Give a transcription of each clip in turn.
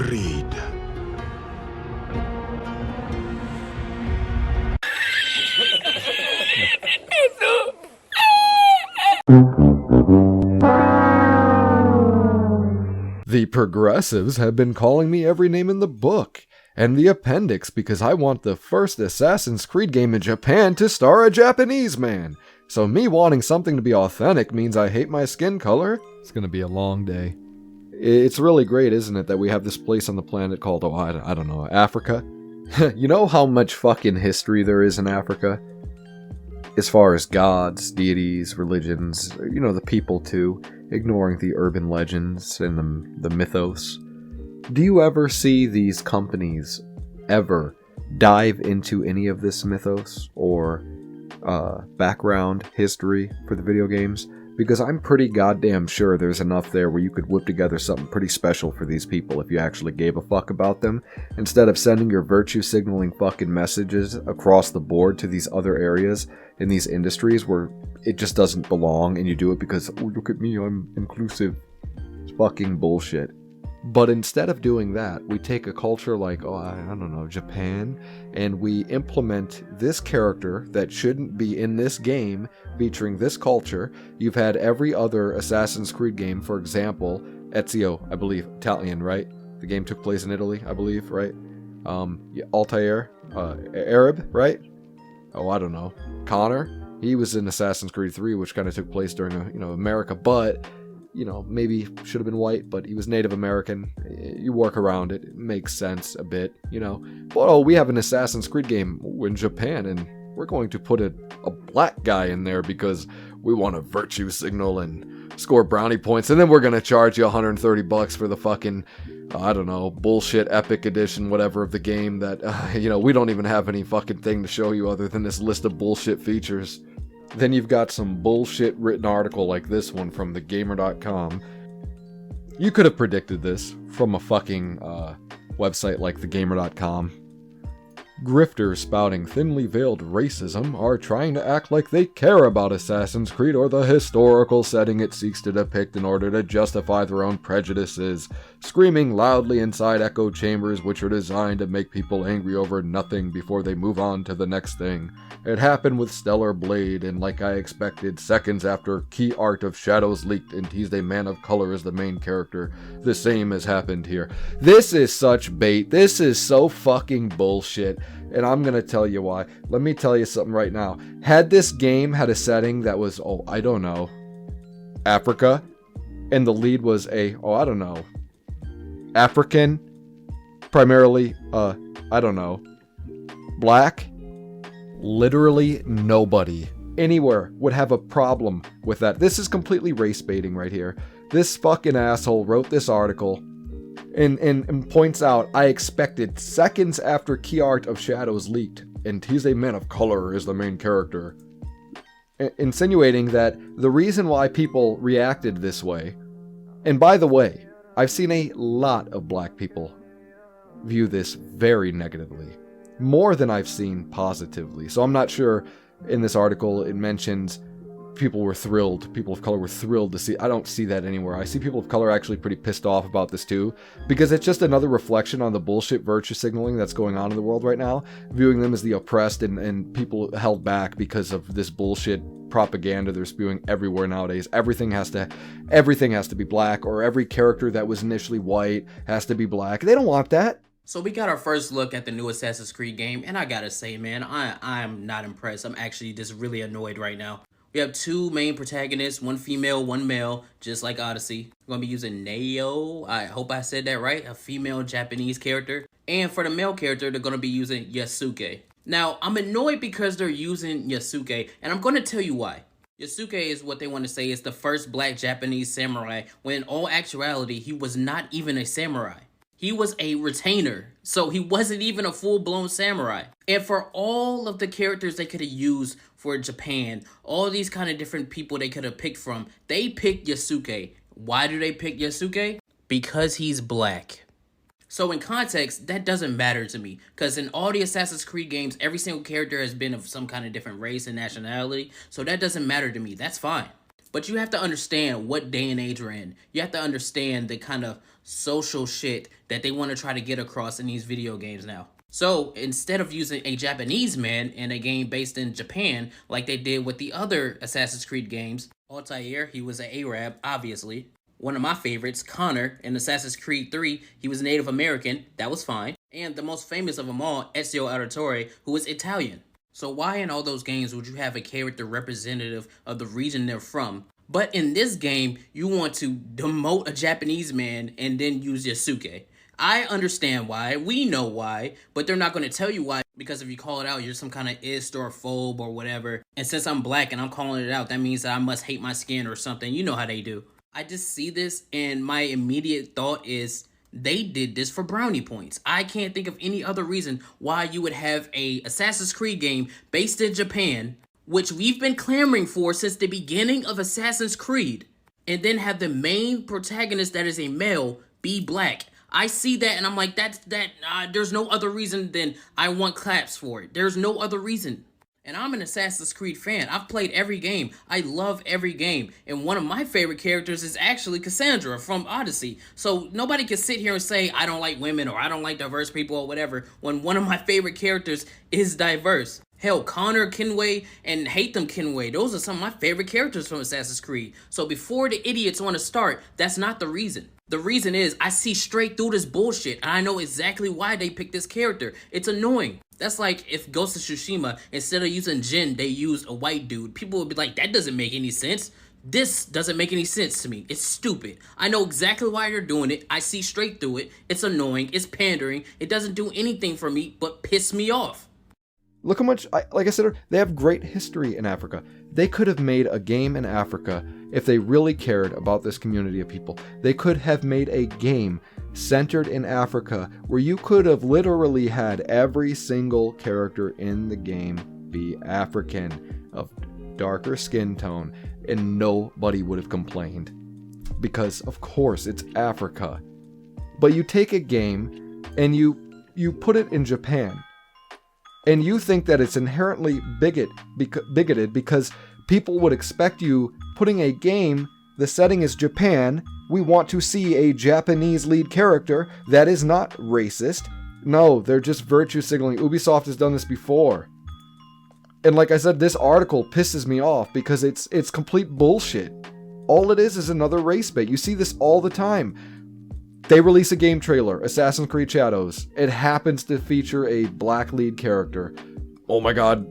Creed. The progressives have been calling me every name in the book, and the appendix because I want the first Assassin's Creed game in Japan to star a Japanese man. So me wanting something to be authentic means I hate my skin color. It's gonna be a long day. It's really great, isn't it, that we have this place on the planet called, I don't know, Africa? You know how much fucking history there is in Africa? As far as gods, deities, religions, the people too, ignoring the urban legends and the mythos. Do you ever see these companies ever dive into any of this mythos or background history for the video games? Because I'm pretty goddamn sure there's enough there where you could whip together something pretty special for these people if you actually gave a fuck about them, instead of sending your virtue signaling fucking messages across the board to these other areas in these industries where it just doesn't belong and you do it because, oh, look at me, I'm inclusive. It's fucking bullshit. But instead of doing that, we take a culture like, I don't know, Japan, and we implement this character that shouldn't be in this game featuring this culture. You've had every other Assassin's Creed game, for example, Ezio, I believe, Italian, right? The game took place in Italy, I believe, right? Altair, Arab, right? Oh, I don't know. Connor, he was in Assassin's Creed 3, which kind of took place during, America, but maybe should have been white, but he was Native American. You work around it. It makes sense a bit, But, we have an Assassin's Creed game in Japan, and we're going to put a black guy in there because we want a virtue signal and score brownie points, and then we're going to charge you $130 for the fucking, I don't know, bullshit epic edition, whatever, of the game that, we don't even have any fucking thing to show you other than this list of bullshit features. Then you've got some bullshit written article like this one from thegamer.com. You could have predicted this from a fucking website like thegamer.com. Grifters spouting thinly veiled racism are trying to act like they care about Assassin's Creed or the historical setting it seeks to depict in order to justify their own prejudices, screaming loudly inside echo chambers which are designed to make people angry over nothing before they move on to the next thing. It happened with Stellar Blade, and like I expected, seconds after key art of Shadows leaked and teased a man of color as the main character, the same has happened here. This is such bait. This is so fucking bullshit. And I'm gonna tell you why. Let me tell you something right now. Had this game had a setting that was, I don't know, Africa, and the lead was African, primarily, I don't know, black, literally nobody anywhere would have a problem with that. This is completely race baiting right here. This fucking asshole wrote this article and points out, I expected seconds after key art of Shadows leaked, and he's a man of color is the main character, insinuating that the reason why people reacted this way, and by the way, I've seen a lot of black people view this very negatively, more than I've seen positively. So I'm not sure, in this article it mentions people of color were thrilled to see. I don't see that anywhere. I see people of color actually pretty pissed off about this too, because it's just another reflection on the bullshit virtue signaling that's going on in the world right now, viewing them as the oppressed and people held back because of this bullshit propaganda they're spewing everywhere nowadays. Everything has to be black, or every character that was initially white has to be black. They don't want that. So we got our first look at the new Assassin's Creed game, and I gotta say, man, I'm not impressed. I'm actually just really annoyed right now. We have two main protagonists, one female, one male, just like Odyssey. We're going to be using Neo, I hope I said that right, a female Japanese character. And for the male character, they're going to be using Yasuke. Now, I'm annoyed because they're using Yasuke, and I'm going to tell you why. Yasuke is what they want to say is the first black Japanese samurai, when in all actuality, he was not even a samurai. He was a retainer, so he wasn't even a full-blown samurai. And for all of the characters they could have used for Japan, all these kind of different people they could have picked from, they picked Yasuke. Why do they pick Yasuke? Because he's black. So in context, that doesn't matter to me, because in all the Assassin's Creed games, every single character has been of some kind of different race and nationality, so that doesn't matter to me. That's fine. But you have to understand what day and age we're in. You have to understand the kind of social shit that they want to try to get across in these video games now. So instead of using a Japanese man in a game based in Japan, like they did with the other Assassin's Creed games, Altair, he was an Arab, obviously. One of my favorites, Connor, in Assassin's Creed 3, he was Native American, that was fine. And the most famous of them all, Ezio Auditore, who was Italian. So why in all those games would you have a character representative of the region they're from? But in this game, you want to demote a Japanese man and then use Yasuke. I understand why, we know why, but they're not going to tell you why, because if you call it out, you're some kind of ist or phobe or whatever. And since I'm black and I'm calling it out, that means that I must hate my skin or something. You know how they do. I just see this and my immediate thought is they did this for brownie points. I can't think of any other reason why you would have a Assassin's Creed game based in Japan, which we've been clamoring for since the beginning of Assassin's Creed, and then have the main protagonist that is a male be black. I see that and I'm like, there's no other reason than I want claps for it. There's no other reason. And I'm an Assassin's Creed fan. I've played every game. I love every game. And one of my favorite characters is actually Cassandra from Odyssey. So nobody can sit here and say, I don't like women or I don't like diverse people or whatever, when one of my favorite characters is diverse. Hell, Connor Kenway and Hatham Kenway, those are some of my favorite characters from Assassin's Creed. So before the idiots want to start, that's not the reason. The reason is I see straight through this bullshit and I know exactly why they picked this character. It's annoying. That's like if Ghost of Tsushima, instead of using Jin, they used a white dude. People would be like, that doesn't make any sense. This doesn't make any sense to me. It's stupid. I know exactly why they're doing it. I see straight through it. It's annoying. It's pandering. It doesn't do anything for me but piss me off. Look how much, like I said, they have great history in Africa. They could have made a game in Africa if they really cared about this community of people. They could have made a game centered in Africa where you could have literally had every single character in the game be African, of darker skin tone, and nobody would have complained. Because, of course, it's Africa. But you take a game and you put it in Japan. And you think that it's inherently bigoted because people would expect you putting a game, the setting is Japan, we want to see a Japanese lead character. That is not racist. No, they're just virtue signaling. Ubisoft has done this before. And like I said, this article pisses me off because it's complete bullshit. All it is another race bait. You see this all the time. They release a game trailer, Assassin's Creed Shadows. It happens to feature a black lead character. Oh my god,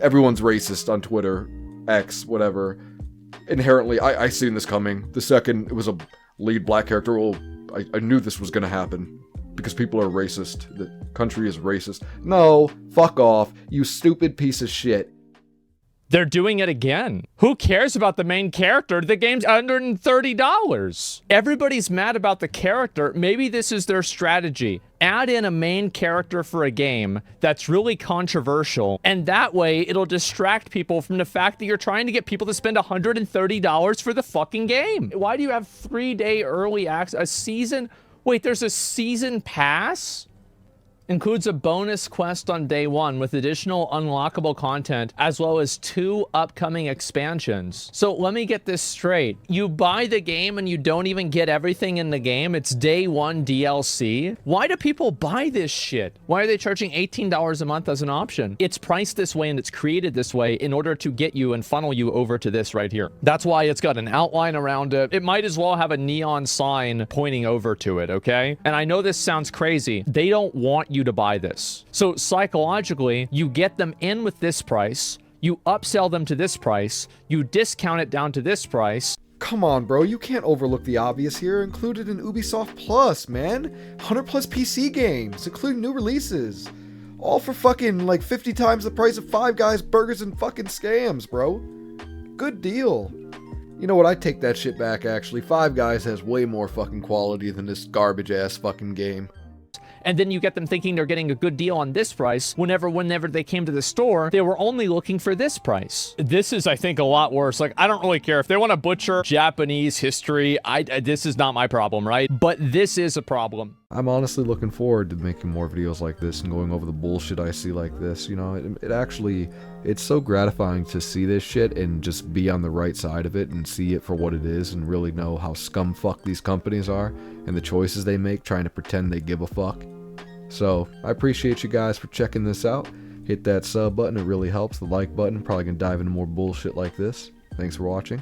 everyone's racist on Twitter, X, whatever. Inherently, I seen this coming. The second it was a lead black character, I knew this was gonna happen. Because people are racist. The country is racist. No, fuck off, you stupid piece of shit. They're doing it again. Who cares about the main character? The game's $130. Everybody's mad about the character. Maybe this is their strategy. Add in a main character for a game that's really controversial, and that way it'll distract people from the fact that you're trying to get people to spend $130 for the fucking game. Why do you have 3-day early access? A season? Wait, there's a season pass? Includes a bonus quest on day 1 with additional unlockable content, as well as 2 upcoming expansions. So let me get this straight. You buy the game and you don't even get everything in the game. It's day 1 DLC. Why do people buy this shit? Why are they charging $18 a month as an option? It's priced this way and it's created this way in order to get you and funnel you over to this right here. That's why it's got an outline around it. It might as well have a neon sign pointing over to it, okay? And I know this sounds crazy. They don't want you to buy this. So psychologically, you get them in with this price, you upsell them to this price, you discount it down to this price. Come on, bro, you can't overlook the obvious here. Included in Ubisoft Plus, man. 100 plus PC games, including new releases. All for fucking like 50 times the price of Five Guys burgers and fucking scams, bro. Good deal. You know what, I take that shit back actually. Five Guys has way more fucking quality than this garbage ass fucking game. And then you get them thinking they're getting a good deal on this price whenever they came to the store, they were only looking for this price. This is, I think, a lot worse. Like, I don't really care if they want to butcher Japanese history. This is not my problem, right? But this is a problem. I'm honestly looking forward to making more videos like this and going over the bullshit I see like this. You know, it's so gratifying to see this shit and just be on the right side of it and see it for what it is and really know how scumfuck these companies are and the choices they make trying to pretend they give a fuck. So, I appreciate you guys for checking this out. Hit that sub button, it really helps. The like button, probably gonna dive into more bullshit like this. Thanks for watching.